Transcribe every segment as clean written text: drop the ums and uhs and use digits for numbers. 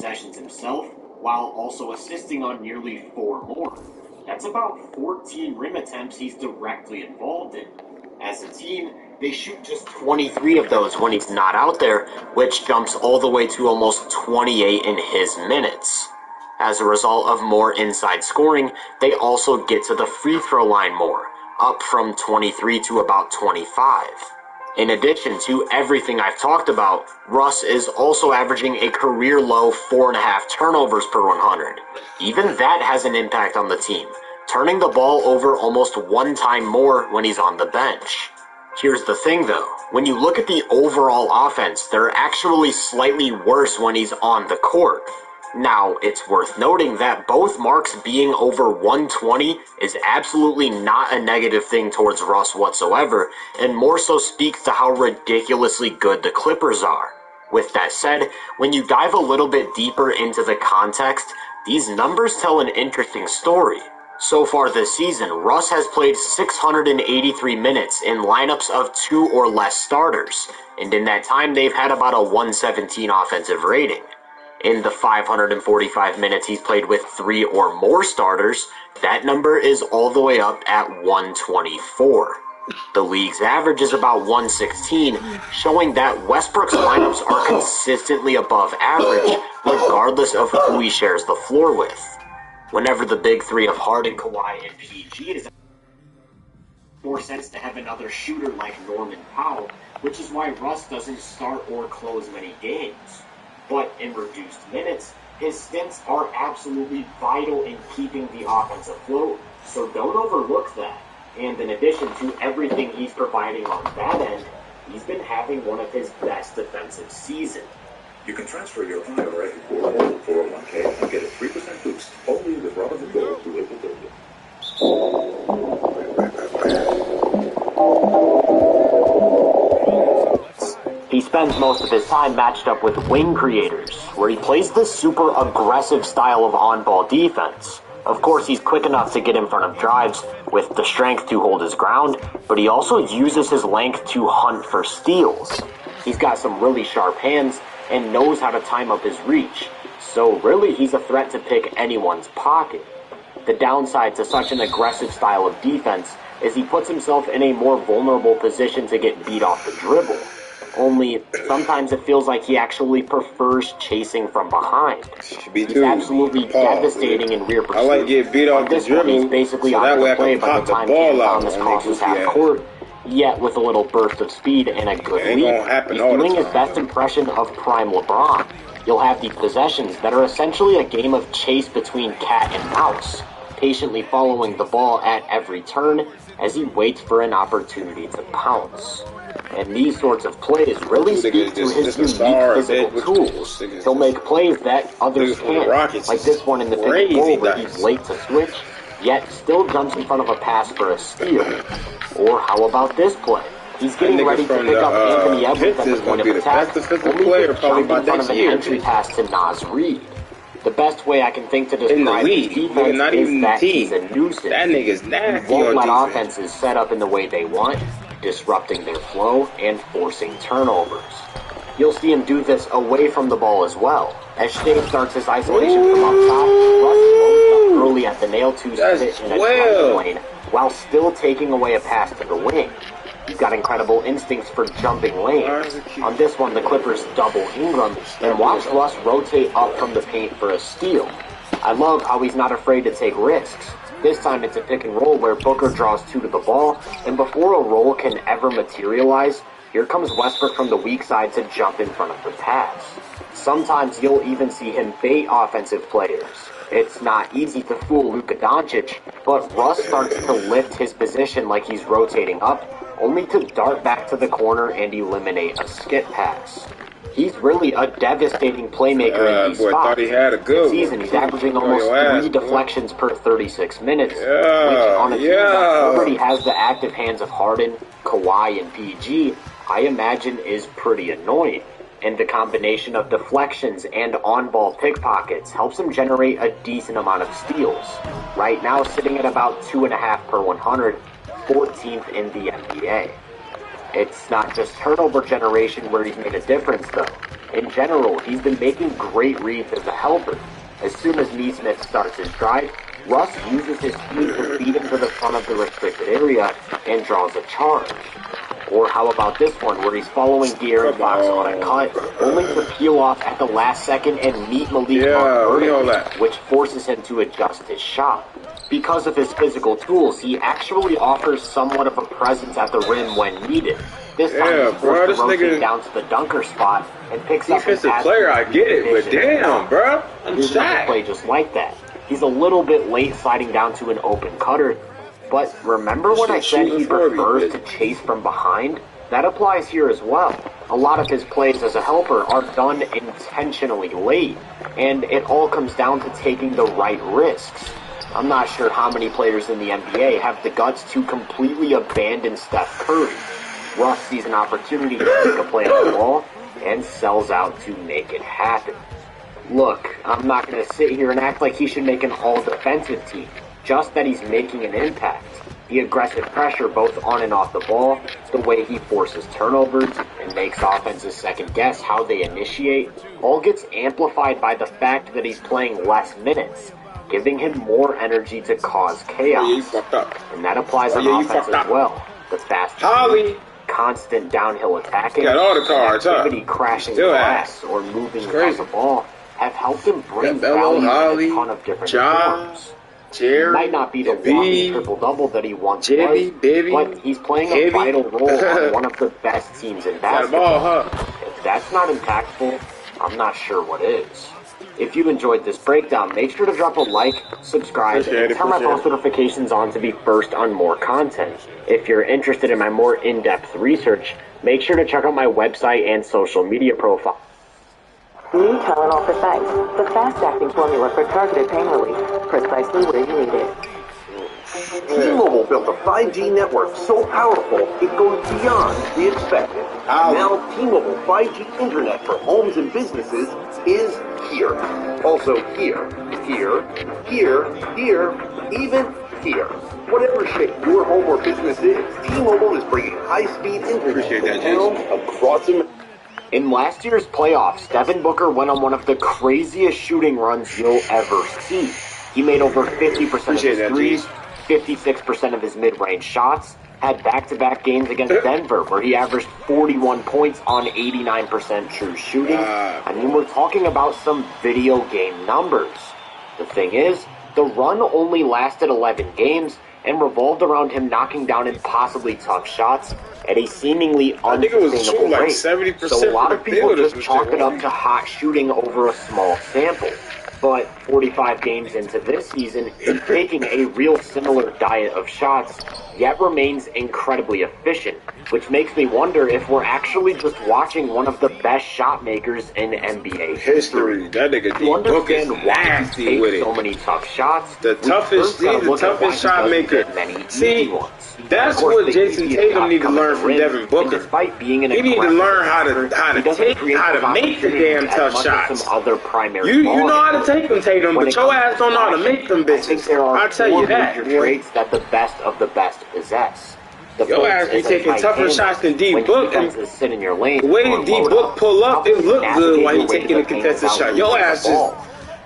possessions himself, while also assisting on nearly 4 more. That's about 14 rim attempts he's directly involved in. As a team, they shoot just 23 of those when he's not out there, which jumps all the way to almost 28 in his minutes. As a result of more inside scoring, they also get to the free throw line more, up from 23 to about 25. In addition to everything I've talked about, Russ is also averaging a career-low 4.5 turnovers per 100. Even that has an impact on the team, turning the ball over almost 1 time more when he's on the bench. Here's the thing though, when you look at the overall offense, they're actually slightly worse when he's on the court. Now, it's worth noting that both marks being over 120 is absolutely not a negative thing towards Russ whatsoever, and more so speaks to how ridiculously good the Clippers are. With that said, when you dive a little bit deeper into the context, these numbers tell an interesting story. So far this season, Russ has played 683 minutes in lineups of 2 or less starters, and in that time they've had about a 117 offensive rating. In the 545 minutes he's played with 3 or more starters, that number is all the way up at 124. The league's average is about 116, showing that Westbrook's lineups are consistently above average, regardless of who he shares the floor with. Whenever the big three of Harden, Kawhi, and PG is more sense to have another shooter like Norman Powell, which is why Russ doesn't start or close many games. But in reduced minutes, his stints are absolutely vital in keeping the offense afloat, so don't overlook that. And in addition to everything he's providing on that end, he's been having one of his best defensive seasons. You can transfer your IRA or old 401k and get a 3% boost only with Robinhood Gold through April 30th. He spends most of his time matched up with wing creators, where he plays this super aggressive style of on-ball defense. Of course, he's quick enough to get in front of drives with the strength to hold his ground, but he also uses his length to hunt for steals. He's got some really sharp hands and knows how to time up his reach, so really he's a threat to pick anyone's pocket. The downside to such an aggressive style of defense is he puts himself in a more vulnerable position to get beat off the dribble. Only, sometimes it feels like he actually prefers chasing from behind. He's absolutely devastating in rear pursuit. I like to get beat off the dribble, he's basically so on that way the I play can by pop the the time ball out Thomas crosses half court, yet with a little burst of speed and a good lead. He's doing his best impression of prime LeBron. You'll have the possessions that are essentially a game of chase between cat and mouse, patiently following the ball at every turn as he waits for an opportunity to pounce. And these sorts of plays really speak to his unique physical tools. He'll make plays that others can't, like this one in the pick and roll where he's late to switch, yet still jumps in front of a pass for a steal. Or how about this play? He's getting ready to pick up Anthony Edwards at the point of attack, only to jump in front of an entry pass to Naz Reid. The best way I can think to describe his defense is that he's a nuisance. That nigga's nasty. He won't let offenses set up in the way they want, disrupting their flow and forcing turnovers. You'll see him do this away from the ball as well. As Shea starts his isolation from up top, Russ loads up early at the nail to sit in a driving lane while still taking away a pass to the wing. He's got incredible instincts for jumping lanes. On this one, the Clippers double Ingram and watch Russ rotate up from the paint for a steal. I love how he's not afraid to take risks. This time it's a pick and roll where Booker draws 2 to the ball, and before a roll can ever materialize, here comes Westbrook from the weak side to jump in front of the pass. Sometimes you'll even see him bait offensive players. It's not easy to fool Luka Doncic, but Russ starts to lift his position like he's rotating up, only to dart back to the corner and eliminate a skip pass. He's really a devastating playmaker in these spots. This season, he's averaging almost 3 deflections per 36 minutes, which on a team that already has the active hands of Harden, Kawhi, and PG, I imagine is pretty annoying. And the combination of deflections and on-ball pickpockets helps him generate a decent amount of steals. Right now, sitting at about 2.5 per 100, 14th in the NBA. It's not just turnover generation where he's made a difference, though. In general, he's been making great reads as a helper. As soon as Neesmith starts his drive, Russ uses his speed to feed him to the front of the restricted area and draws a charge. Or how about this one, where he's following De'Aaron Fox on a cut, only to peel off at the last second and meet Malik Monk vertically, which forces him to adjust his shot. Because of his physical tools, he actually offers somewhat of a presence at the rim when needed. This time he's forced to rotate down to the dunker spot and picks up his pass. Player, I get it, but damn, bro, I'm shy. Play just like that. He's a little bit late sliding down to an open cutter, but remember when I said he prefers to chase from behind? That applies here as well. A lot of his plays as a helper are done intentionally late, and it all comes down to taking the right risks. I'm not sure how many players in the NBA have the guts to completely abandon Steph Curry. Russ sees an opportunity to make a play on the ball and sells out to make it happen. Look, I'm not going to sit here and act like he should make an all-defensive team, just that he's making an impact. The aggressive pressure both on and off the ball, the way he forces turnovers and makes offenses second guess how they initiate, all gets amplified by the fact that he's playing less minutes, giving him more energy to cause chaos. And that applies on offense as well. The fast constant downhill attacking, activity crashing glass or moving across the ball have helped him bring value in a ton of different forms. It might not be the walking triple-double that he once was, but he's playing a vital role on one of the best teams in basketball. If that's not impactful, I'm not sure what is. If you enjoyed this breakdown, make sure to drop a like, subscribe, and turn my post notifications on to be first on more content. If you're interested in my more in-depth research, make sure to check out my website and social media profile. New Tylenol Precise, the fast-acting formula for targeted pain relief, precisely where you need it. T-Mobile built a 5G network so powerful it goes beyond the expected. Now T-Mobile 5G internet for homes and businesses is here. Also here, even here. Whatever shape your home or business is, T-Mobile is bringing high-speed internet to towns across America. In last year's playoffs, Devin Booker went on one of the craziest shooting runs you'll ever see. He made over 50% of his threes, 56% of his mid-range shots, had back-to-back games against Denver where he averaged 41 points on 89% true shooting. I mean, we're talking about some video game numbers. The thing is, the run only lasted 11 games and revolved around him knocking down impossibly tough shots at a seemingly unsustainable rate. So a lot of people just chalk it up to hot shooting over a small sample. But 45 games into this season, he's taking a real similar diet of shots, yet remains incredibly efficient, which makes me wonder if we're actually just watching one of the best shot makers in NBA history. That nigga to understand why he takes so many tough shots, the toughest shot maker. See, that's what Jason Tatum needs to learn from Devin Booker. Despite being an he needs to learn how to make the damn tough shots. You know how to take them, Tatum, but your ass don't know how to make them bitches. I'll tell you that. Traits that the best of the best possess. Your ass be taking tougher shots than D-Book, and sit in your lane. The way D-Book pull up, it look good while he taking a contested shot. Your ass just,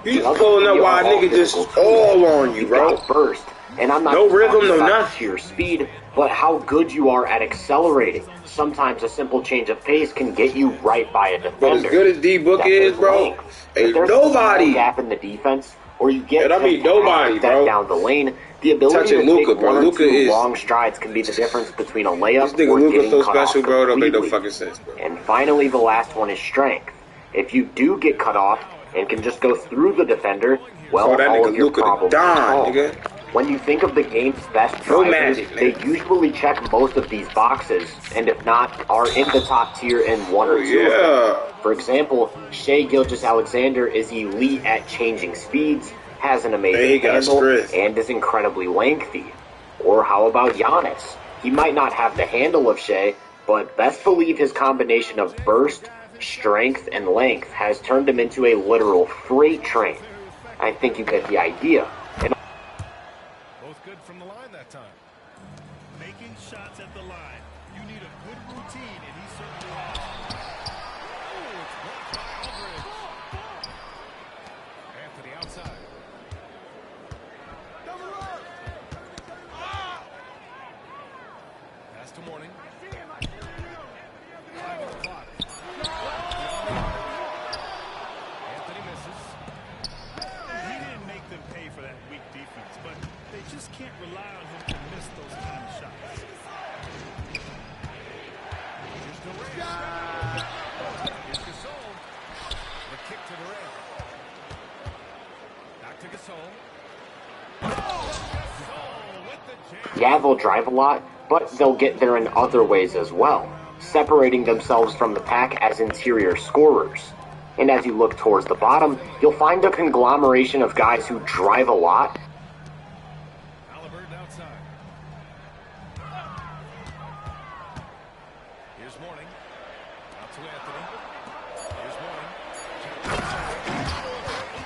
you just pulling up while a nigga just all on you, bro. First. And I'm not no rhythm, no nothing. Your speed, but how good you are at accelerating. Sometimes a simple change of pace can get you right by a defender. But as good as D-Book is, bro, ain't nobody. Gap in the defense, or you get nobody, bro. Down the lane. The ability to take one or two long strides can be the difference between a layup or getting so cut special, off bro. Don't make no completely. fucking sense, bro. And finally, the last one is strength. If you do get cut off and can just go through the defender, well, all of your problems are solved. When you think of the game's best drivers, they usually check most of these boxes, and if not, are in the top tier in one or two of them. For example, Shai Gilgeous-Alexander is elite at changing speeds, has an amazing handle, and is incredibly lengthy. Or how about Giannis? He might not have the handle of Shai, but best believe his combination of burst, strength, and length has turned him into a literal freight train. I think you get the idea. Good from the line that time. Making shots at the line. You need a good routine, and he certainly has. Yeah, they'll drive a lot, but they'll get there in other ways as well, separating themselves from the pack as interior scorers. And as you look towards the bottom, you'll find a conglomeration of guys who drive a lot. Halliburton outside. Here's Morning. Out to Anthony. Here's Morning.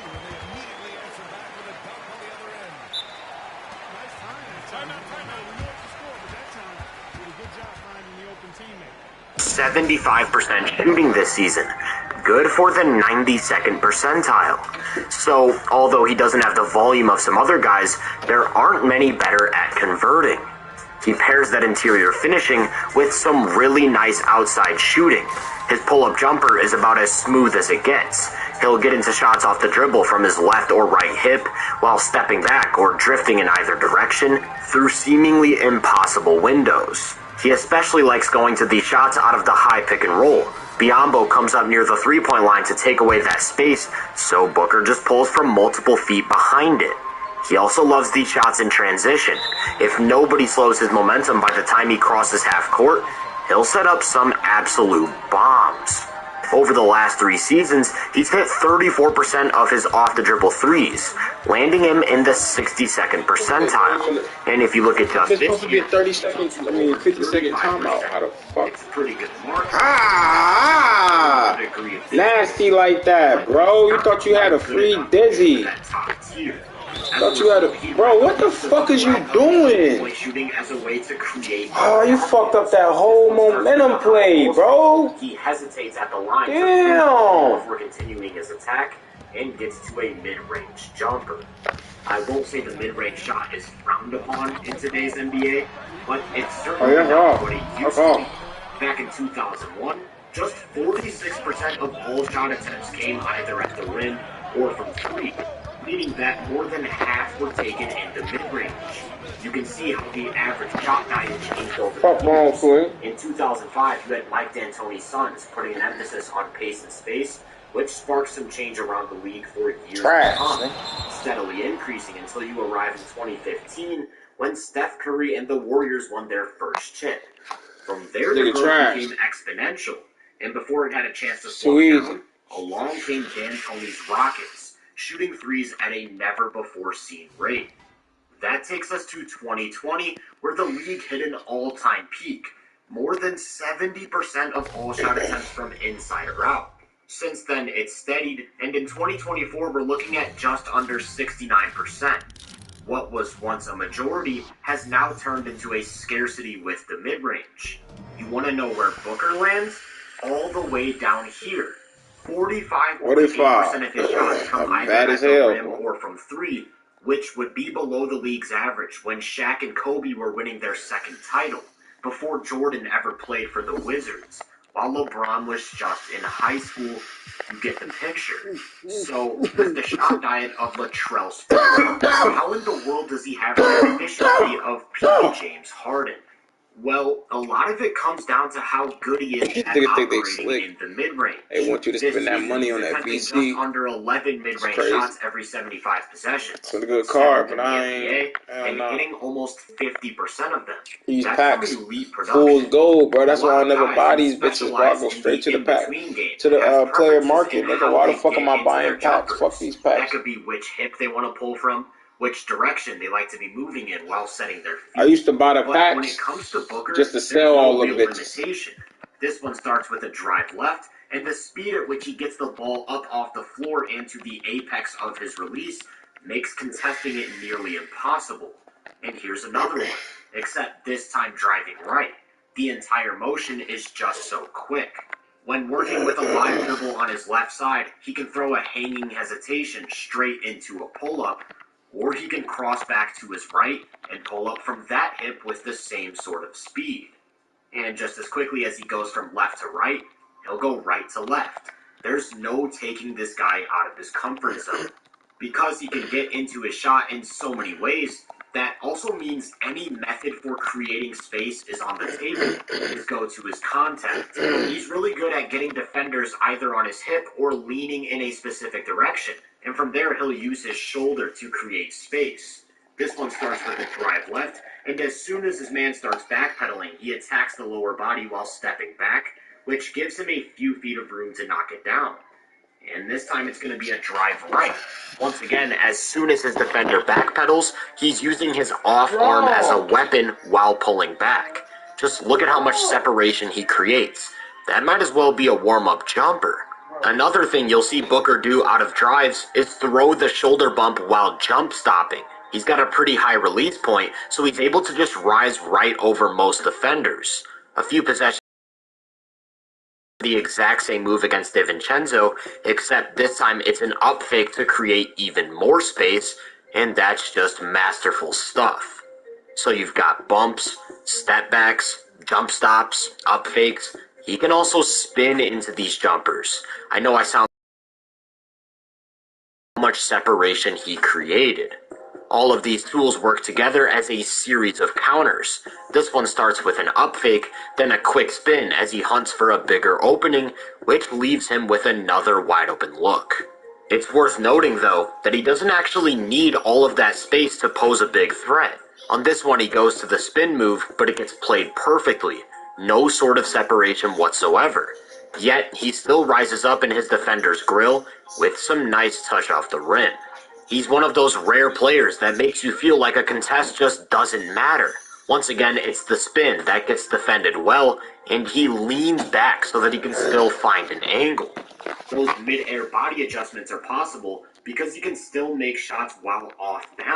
They immediately answer back with a dunk on the other end. Nice time. Timeout. We know what to score, but that time he did a good job finding the open teammate. 75% shooting this season. Good for the 92nd percentile. So, although he doesn't have the volume of some other guys, there aren't many better at converting. He pairs that interior finishing with some really nice outside shooting. His pull-up jumper is about as smooth as it gets. He'll get into shots off the dribble from his left or right hip while stepping back or drifting in either direction through seemingly impossible windows. He especially likes going to these shots out of the high pick and roll. Biombo comes up near the three-point line to take away that space, so Booker just pulls from multiple feet behind it. He also loves these shots in transition. If nobody slows his momentum by the time he crosses half court, he'll set up some absolute bombs. Over the last 3 seasons, he's hit 34% of his off-the-dribble threes, landing him in the 62nd percentile. And if you look at just It's this supposed to be a year, 50-second timeout. How the fuck? it's a pretty good mark. Nasty like that, bro. You thought you had a free dizzy. That top tier. Thought you had a... Bro, what the fuck is you doing? Shooting as a way to create. Oh, you fucked up that whole momentum play, bro. He hesitates at the line Damn. before continuing his attack and gets to a mid-range jumper. I won't say the mid-range shot is frowned upon in today's NBA, but it's certainly not what it used to be. Back in 2001, just 46% of all shot attempts came either at the rim or from three, meaning that more than half were taken in the mid-range. You can see how the average shot diet changed over the years. In 2005, you had Mike D'Antoni's Suns putting an emphasis on pace and space, which sparked some change around the league for years to come, steadily increasing until you arrive in 2015, when Steph Curry and the Warriors won their first chip. From there, the growth became exponential, and before it had a chance to slow down, along came D'Antoni's Rockets, shooting threes at a never-before-seen rate. That takes us to 2020, where the league hit an all-time peak, more than 70% of all shot attempts from inside or out. Since then, it's steadied, and in 2024, we're looking at just under 69%. What was once a majority has now turned into a scarcity with the mid-range. You want to know where Booker lands? All the way down here. 45.8% of his shots come either at the rim or from three, which would be below the league's average when Shaq and Kobe were winning their second title, before Jordan ever played for the Wizards. While LeBron was just in high school, you get the picture. So, with the shot diet of Latrell Sprewell, how in the world does he have the efficiency of P. James Harden? Well, a lot of it comes down to how good he is at operating in the mid-range. They want you to spend that money on that VC. Just under 11 mid-range shots every 75 possessions. It's a good card, but I ain't... And hitting almost 50% of them. These That's packs elite full gold, bro. That's why I never buy these bitches, bro. I go straight to the pack, to the player market. Nigga, why the fuck am I buying packs? Fuck these packs. That could be which hip they want to pull from, which direction they like to be moving in while setting their feet. I used to buy the packs when it comes to Booker, just to sell all of it. This one starts with a drive left, and the speed at which he gets the ball up off the floor and to the apex of his release makes contesting it nearly impossible. And here's another one, except this time driving right. The entire motion is just so quick. When working with a live dribble on his left side, he can throw a hanging hesitation straight into a pull-up, or he can cross back to his right and pull up from that hip with the same sort of speed. And just as quickly as he goes from left to right, he'll go right to left. There's no taking this guy out of his comfort zone. Because he can get into his shot in so many ways, that also means any method for creating space is on the table. His go-to is contact. He's really good at getting defenders either on his hip or leaning in a specific direction. And from there, he'll use his shoulder to create space. This one starts with a drive left, and as soon as his man starts backpedaling, he attacks the lower body while stepping back, which gives him a few feet of room to knock it down. And this time it's going to be a drive right. Once again, as soon as his defender backpedals, he's using his off arm as a weapon while pulling back. Just look at how much separation he creates. That might as well be a warm-up jumper. Another thing you'll see Booker do out of drives is throw the shoulder bump while jump stopping. He's got a pretty high release point, so he's able to just rise right over most defenders. A few possessions, the exact same move against DiVincenzo, except this time it's an up fake to create even more space, and that's just masterful stuff. So you've got bumps, step backs, jump stops, up fakes. He can also spin into these jumpers. I know I sound how much separation he created. All of these tools work together as a series of counters. This one starts with an up fake, then a quick spin as he hunts for a bigger opening, which leaves him with another wide open look. It's worth noting, though, that he doesn't actually need all of that space to pose a big threat. On this one, he goes to the spin move, but it gets played perfectly. No sort of separation whatsoever. Yet, he still rises up in his defender's grill with some nice touch off the rim. He's one of those rare players that makes you feel like a contest just doesn't matter. Once again, it's the spin that gets defended well, and he leans back so that he can still find an angle. Those mid-air body adjustments are possible because he can still make shots while off balance.